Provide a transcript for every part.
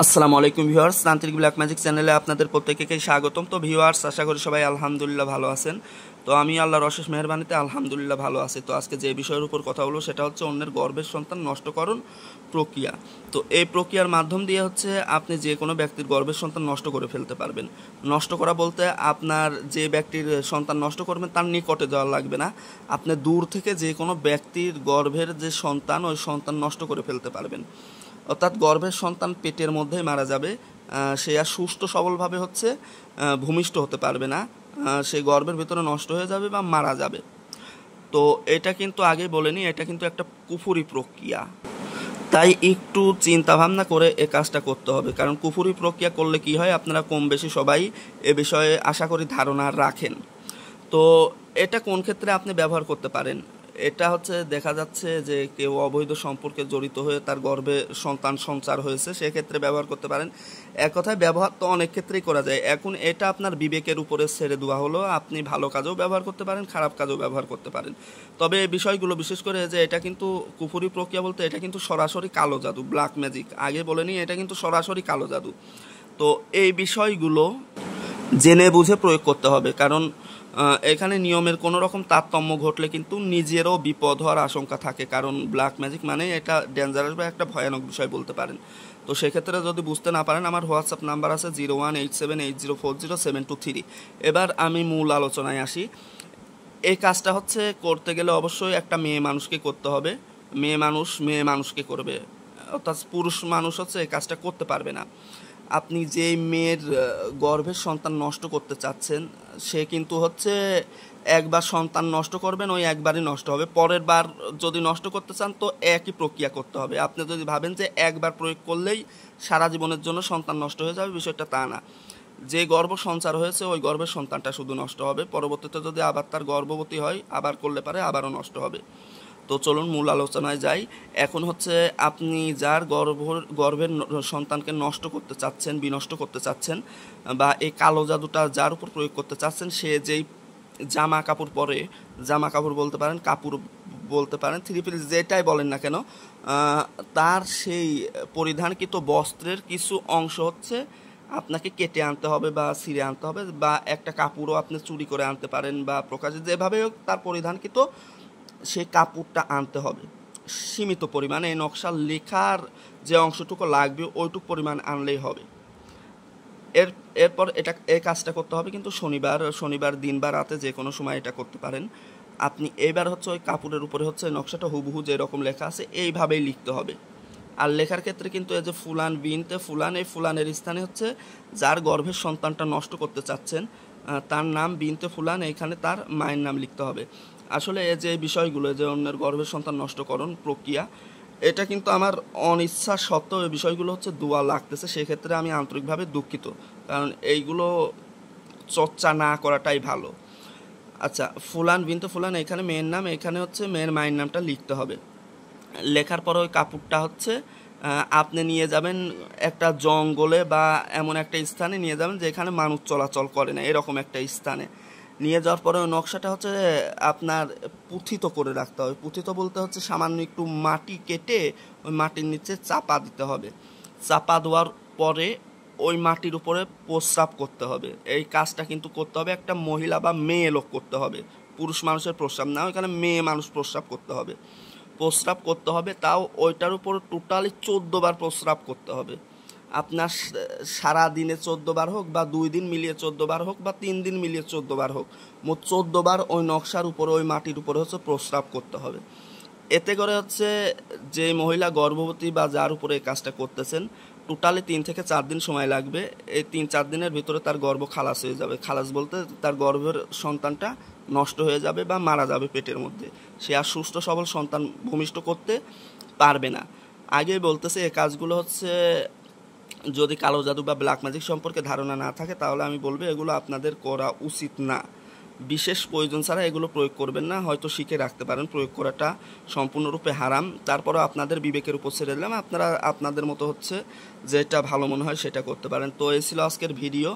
আসসালামু আলাইকুম ভিউয়ার্স, তান্ত্রিক ব্ল্যাক ম্যাজিক চ্যানেলে আপনাদের প্রত্যেককে স্বাগতম। তো ভিউয়ার্স, আশা করি সবাই আলহামদুলিল্লাহ ভালো আছেন। তো আমি আল্লাহর অশেষ মেহেরবানিতে আলহামদুলিল্লাহ ভালো আছি। তো আজকে যে বিষয়ের উপর কথা বলবো সেটা হচ্ছে অন্যের গর্ভের সন্তান নষ্টকরণ প্রক্রিয়া। তো এই প্রক্রিয়ার মাধ্যম দিয়ে হচ্ছে আপনি যে কোনো ব্যক্তির গর্ভের সন্তান নষ্ট করে ফেলতে পারবেন। নষ্ট করা বলতে আপনার যে ব্যক্তির সন্তান নষ্ট করবেন তার নিকটে যাওয়া লাগবে না, আপনি দূর থেকে যে কোনো ব্যক্তির গর্ভের যে সন্তান ওই সন্তান নষ্ট করে ফেলতে পারবেন। অর্থাৎ গর্ভের সন্তান পেটের মধ্যেই মারা যাবে, সে আর সুস্থ সবলভাবে হচ্ছে ভূমিষ্ঠ হতে পারবে না, সেই গর্ভের ভিতরে নষ্ট হয়ে যাবে বা মারা যাবে। তো এটা কিন্তু আগে বলেনি, এটা কিন্তু একটা কুফুরি প্রক্রিয়া, তাই একটু চিন্তা ভাবনা করে এ কাজটা করতে হবে। কারণ কুফুরি প্রক্রিয়া করলে কি হয়, আপনারা কম বেশি সবাই এ বিষয়ে আশা করি ধারণা রাখেন। তো এটা কোন ক্ষেত্রে আপনি ব্যবহার করতে পারেন, এটা হচ্ছে দেখা যাচ্ছে যে কেউ অবৈধ সম্পর্কে জড়িত হয়ে তার গর্ভে সন্তান সঞ্চার হয়েছে, সেক্ষেত্রে ব্যবহার করতে পারেন। এক কথায় ব্যবহার তো অনেক ক্ষেত্রেই করা যায়, এখন এটা আপনার বিবেকের উপরে ছেড়ে দেওয়া হলো। আপনি ভালো কাজেও ব্যবহার করতে পারেন, খারাপ কাজেও ব্যবহার করতে পারেন। তবে এই বিষয়গুলো বিশেষ করে যে এটা কিন্তু কুফুরি প্রক্রিয়া বলতে এটা কিন্তু সরাসরি কালো জাদু, ব্ল্যাক ম্যাজিক। আগে বলেনি, এটা কিন্তু সরাসরি কালো জাদু। তো এই বিষয়গুলো জেনে বুঝে প্রয়োগ করতে হবে, কারণ এখানে নিয়মের কোনো রকম তারতম্য ঘটলে কিন্তু নিজেরও বিপদ হওয়ার আশঙ্কা থাকে। কারণ ব্ল্যাক ম্যাজিক মানে এটা ডেঞ্জারাস বা একটা ভয়ানক বিষয় বলতে পারেন। তো সেক্ষেত্রে যদি বুঝতে না পারেন, আমার হোয়াটসঅ্যাপ নাম্বার আছে 0187804072 এবার আমি মূল আলোচনায় আসি। এই কাজটা হচ্ছে করতে গেলে অবশ্যই একটা মেয়ে মানুষকে করতে হবে। মেয়ে মানুষকে করবে, অর্থাৎ পুরুষ মানুষ হচ্ছে এই কাজটা করতে পারবে না। আপনি যেই মেয়ের গর্ভের সন্তান নষ্ট করতে চাচ্ছেন, সে কিন্তু হচ্ছে একবার সন্তান নষ্ট করবেন, ওই একবারই নষ্ট হবে। পরের বার যদি নষ্ট করতে চান তো একই প্রক্রিয়া করতে হবে। আপনি যদি ভাবেন যে একবার প্রয়োগ করলেই সারা জীবনের জন্য সন্তান নষ্ট হয়ে যাবে, বিষয়টা তা না। যে গর্ভ সঞ্চার হয়েছে ওই গর্ভের সন্তানটা শুধু নষ্ট হবে, পরবর্তীতে যদি আবার তার গর্ভবতী হয় আবার করলে পারে আবারও নষ্ট হবে। তো চলুন মূল আলোচনায় যাই। এখন হচ্ছে আপনি যার গর্ভের সন্তানকে নষ্ট করতে চাচ্ছেন, বিনষ্ট করতে চাচ্ছেন, বা এই কালো জাদুটা যার উপর প্রয়োগ করতে চাচ্ছেন, সে যেই জামা কাপড় পরে, জামা কাপড় বলতে পারেন, কাপড় বলতে পারেন, থ্রি পিস যেটাই বলেন না কেন, তার সেই পরিধানকৃত বস্ত্রের কিছু অংশ হচ্ছে আপনাকে কেটে আনতে হবে বা ছিঁড়ে আনতে হবে, বা একটা কাপড়ও আপনি চুরি করে আনতে পারেন, বা প্রকাশে যেভাবে হোক তার পরিধানকৃত সেই কাপড়টা আনতে হবে সীমিত পরিমাণে। এই নকশার লেখার যে অংশটুকু লাগবে ওইটুকু পরিমাণ আনলেই হবে। এরপর এই কাজটা করতে হবে কিন্তু শনিবার দিন বা রাতে যে কোনো সময় এটা করতে পারেন আপনি। এইবার হচ্ছে ওই কাপড়ের উপরে হচ্ছে নকশাটা হুবহু যেরকম লেখা আছে এইভাবেই লিখতে হবে। আর লেখার ক্ষেত্রে কিন্তু এই যে ফুলান বিনতে ফুলান, এই ফুলানের স্থানে হচ্ছে যার গর্ভের সন্তানটা নষ্ট করতে চাচ্ছেন তার নাম বিনতে ফুলান, এইখানে তার মায়ের নাম লিখতে হবে। আসলে এই যে বিষয়গুলো, যে অন্যের গর্ভের সন্তান নষ্টকরণ প্রক্রিয়া, এটা কিন্তু আমার অনিচ্ছা সত্ত্বেও এই বিষয়গুলো হচ্ছে দোয়া লাগতেছে, সেক্ষেত্রে আমি আন্তরিকভাবে দুঃখিত। কারণ এইগুলো চর্চা না করাটাই ভালো। আচ্ছা, ফুলান বিনতে ফুলান এখানে মেয়ের নাম, এখানে হচ্ছে মেয়ের মায়ের নামটা লিখতে হবে। লেখার পর ওই কাপড়টা হচ্ছে আপনি নিয়ে যাবেন একটা জঙ্গলে বা এমন একটা স্থানে নিয়ে যাবেন যেখানে মানুষ চলাচল করে না, এরকম একটা স্থানে নিয়ে যাওয়ার পরে ওই নকশাটা হচ্ছে আপনার পুঁথিত করে রাখতে হবে। পুঁথিত বলতে হচ্ছে সামান্য একটু মাটি কেটে ওই মাটির নিচে চাপা দিতে হবে। চাপা দেওয়ার পরে ওই মাটির উপরে প্রস্রাব করতে হবে। এই কাজটা কিন্তু করতে হবে একটা মহিলা বা মেয়ে লোক করতে হবে, পুরুষ মানুষের প্রস্রাব না, ওইখানে মেয়ে মানুষ প্রস্রাব করতে হবে। প্রস্রাব করতে হবে, তাও ওইটার উপর টোটালি 14 বার প্রস্রাব করতে হবে। আপনার সারা দিনে 14 বার হোক, বা 2 দিন মিলিয়ে 14 বার হোক, বা 3 দিন মিলিয়ে 14 বার হোক, মোট 14 বার ওই নকশার উপরে, ওই মাটির উপরে হচ্ছে প্রস্রাব করতে হবে। এতে করে হচ্ছে যে মহিলা গর্ভবতী বা যার উপরে এই কাজটা করতেছেন, টোটালি 3 থেকে 4 দিন সময় লাগবে। এই 3-4 দিনের ভিতরে তার গর্ভ খালাস হয়ে যাবে। খালাস বলতে তার গর্ভের সন্তানটা নষ্ট হয়ে যাবে বা মারা যাবে পেটের মধ্যে, সে আর সুস্থ সবল সন্তান ভূমিষ্ঠ করতে পারবে না। আগে বলতেছে এই কাজগুলো হচ্ছে, যদি কালো জাদু বা ব্ল্যাক ম্যাজিক সম্পর্কে ধারণা না থাকে তাহলে আমি বলবো এগুলো আপনাদের করা উচিত না। বিশেষ প্রয়োজন ছাড়া এগুলো প্রয়োগ করবেন না, হয়তো শিখে রাখতে পারেন, প্রয়োগ করাটা সম্পূর্ণরূপে হারাম। তারপরও আপনাদের বিবেকের উপর ছেড়ে দিলাম, আপনারা আপনাদের মতো হচ্ছে যেটা ভালো মনে হয় সেটা করতে পারেন। তো এই ছিল আজকের ভিডিও।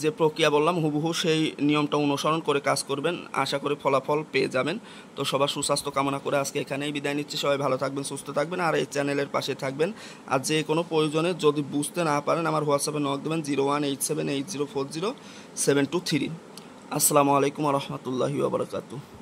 যে প্রক্রিয়া বললাম হুবহু সেই নিয়মটা অনুসরণ করে কাজ করবেন, আশা করি ফলাফল পেয়ে যাবেন। তো সবার সুস্বাস্থ্য কামনা করে আজকে এখানেই বিদায় নিচ্ছি। সবাই ভালো থাকবেন, সুস্থ থাকবেন, আর এই চ্যানেলের পাশে থাকবেন। আর যে কোনো প্রয়োজনে যদি বুঝতে না পারেন আমার হোয়াটসঅ্যাপে নক দেবেন 0187804072 আসসালামু আলাইকুম ওয়া রাহমাতুল্লাহি ওয়া বারাকাতুহু।